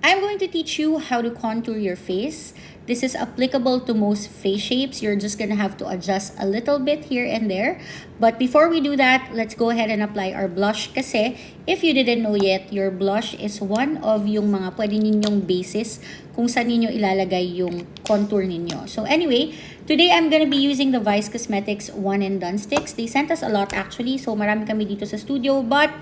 I'm going to teach you how to contour your face. This is applicable to most face shapes. You're just gonna have to adjust a little bit here and there. But before we do that, let's go ahead and apply our blush kasi if you didn't know yet, your blush is one of yung mga pwede ninyong basis kung saan ninyo ilalagay yung contour ninyo. So anyway, today I'm gonna be using the Vice Cosmetics One and Done Sticks. They sent us a lot actually, so marami kami dito sa studio, but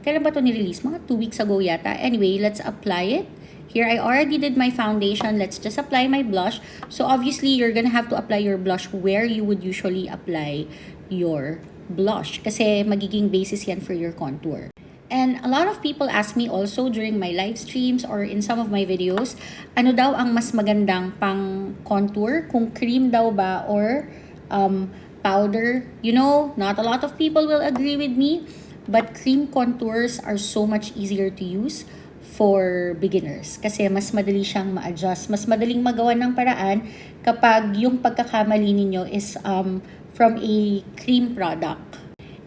kailan ba ito nirelease? Mga 2 weeks ago yata. Anyway, let's apply it. Here, I already did my foundation. Let's just apply my blush. So, obviously, you're gonna have to apply your blush where you would usually apply your blush. Kasi magiging basis yan for your contour. And a lot of people ask me also during my live streams or in some of my videos, ano daw ang mas magandang pang contour? Kung cream daw ba or powder? You know, not a lot of people will agree with me. But cream contours are so much easier to use for beginners kasi mas madali siyang ma-adjust, mas madaling magawa ng paraan kapag yung pagkakamali ninyo is from a cream product.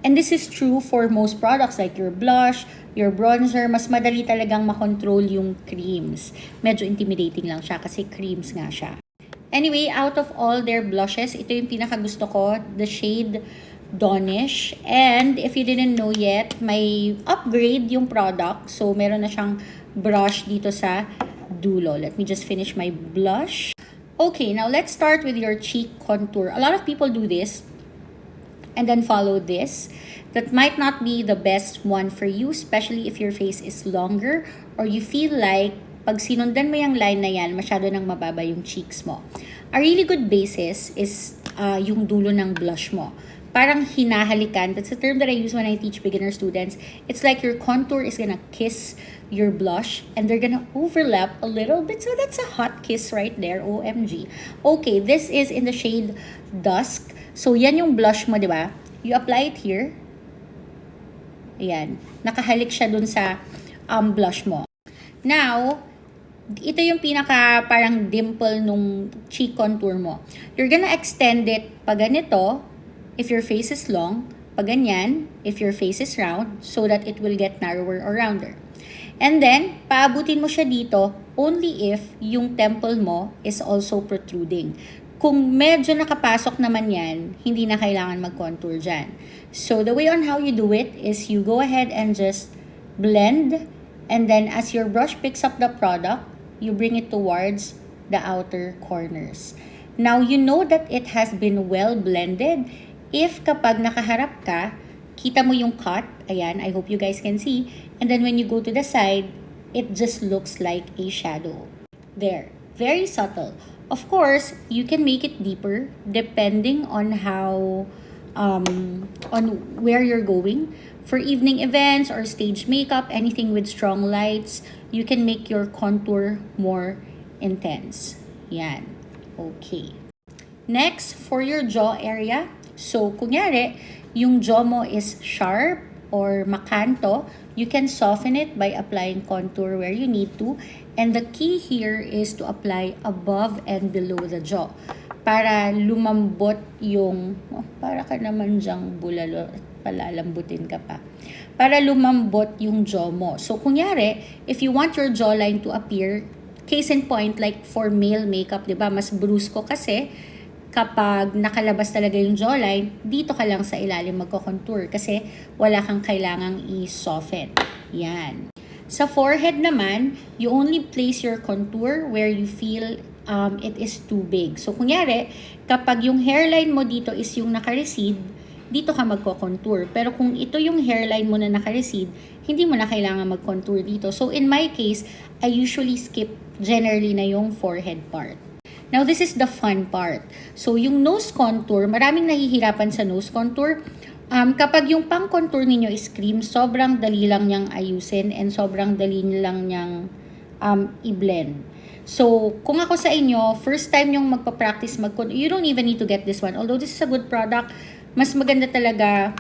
And this is true for most products like your blush, your bronzer, mas madali talagang makontrol yung creams. Medyo intimidating lang siya kasi creams nga siya. Anyway, out of all their blushes, ito yung pinakagusto ko, the shade Dawnish. And if you didn't know yet, may upgrade yung product. So, meron na siyang brush dito sa dulo. Let me just finish my blush. Okay, now let's start with your cheek contour. A lot of people do this and then follow this. That might not be the best one for you, especially if your face is longer or you feel like pag sinundan mo yung line na yan, masyado nang mababa yung cheeks mo. A really good basis is yung dulo ng blush mo. Parang hinahalikan. That's the term that I use when I teach beginner students. It's like your contour is gonna kiss your blush and they're gonna overlap a little bit. So that's a hot kiss right there. OMG. Okay, this is in the shade Dusk. So yan yung blush mo, di ba? You apply it here. Ayan. Nakahalik siya dun sa blush mo. Now, ito yung pinaka parang dimple nung cheek contour mo. You're gonna extend it pa ganito. If your face is long, pag ganyan, if your face is round, so that it will get narrower or rounder. And then, paabutin mo siya dito only if yung temple mo is also protruding. Kung medyo nakapasok naman yan, hindi na kailangan mag-contour dyan. So, the way on how you do it is you go ahead and just blend, and then as your brush picks up the product, you bring it towards the outer corners. Now, you know that it has been well blended if kapag nakaharap ka, kita mo yung cut, ayan, I hope you guys can see, and then when you go to the side, it just looks like a shadow. There, very subtle. Of course, you can make it deeper depending on how, on where you're going. For evening events or stage makeup, anything with strong lights, you can make your contour more intense. Yan. Okay. Next, for your jaw area, so, kunyari, yung jaw mo is sharp or makanto, you can soften it by applying contour where you need to. And the key here is to apply above and below the jaw para lumambot yung, para ka naman dyang bulalo, palalambutin ka pa. Para lumambot yung jaw mo. So, kunyari, if you want your jawline to appear, case in point, like for male makeup, di ba, mas brusko kasi, kapag nakalabas talaga yung jawline, dito ka lang sa ilalim magko-contour kasi wala kang kailangang i-soften. Yan. Sa forehead naman, you only place your contour where you feel it is too big. So, kunyari, kapag yung hairline mo dito is yung naka-recede, dito ka magko-contour. Pero kung ito yung hairline mo na naka-recede, hindi mo na kailangan mag-contour dito. So, in my case, I usually skip generally na yung forehead part. Now, this is the fun part. So, yung nose contour, maraming nahihirapan sa nose contour. Kapag yung pang-contour ninyo is cream, sobrang dali lang niyang ayusin and sobrang dali lang niyang i-blend. So, kung ako sa inyo, first time yung magpa-practice mag-contour, you don't even need to get this one. Although this is a good product, mas maganda talaga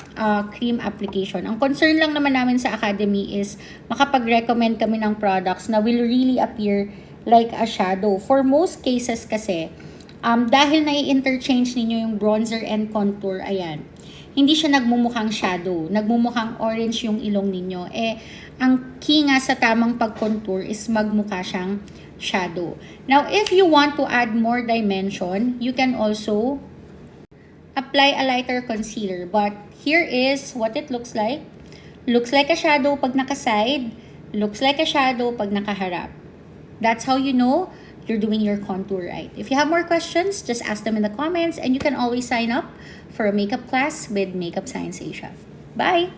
cream application. Ang concern lang naman namin sa Academy is makapag-recommend kami ng products na will really appear like a shadow. For most cases kasi, dahil nai-interchange ninyo yung bronzer and contour, ayan, hindi siya nagmumukhang shadow. Nagmumukhang orange yung ilong ninyo. Eh, ang key nga sa tamang pag-contour is magmukha siyang shadow. Now, if you want to add more dimension, you can also apply a lighter concealer. But here is what it looks like. Looks like a shadow pag naka-side. Looks like a shadow pag nakaharap. That's how you know you're doing your contour right. If you have more questions, just ask them in the comments, and you can always sign up for a makeup class with Makeup Science Asia. Bye!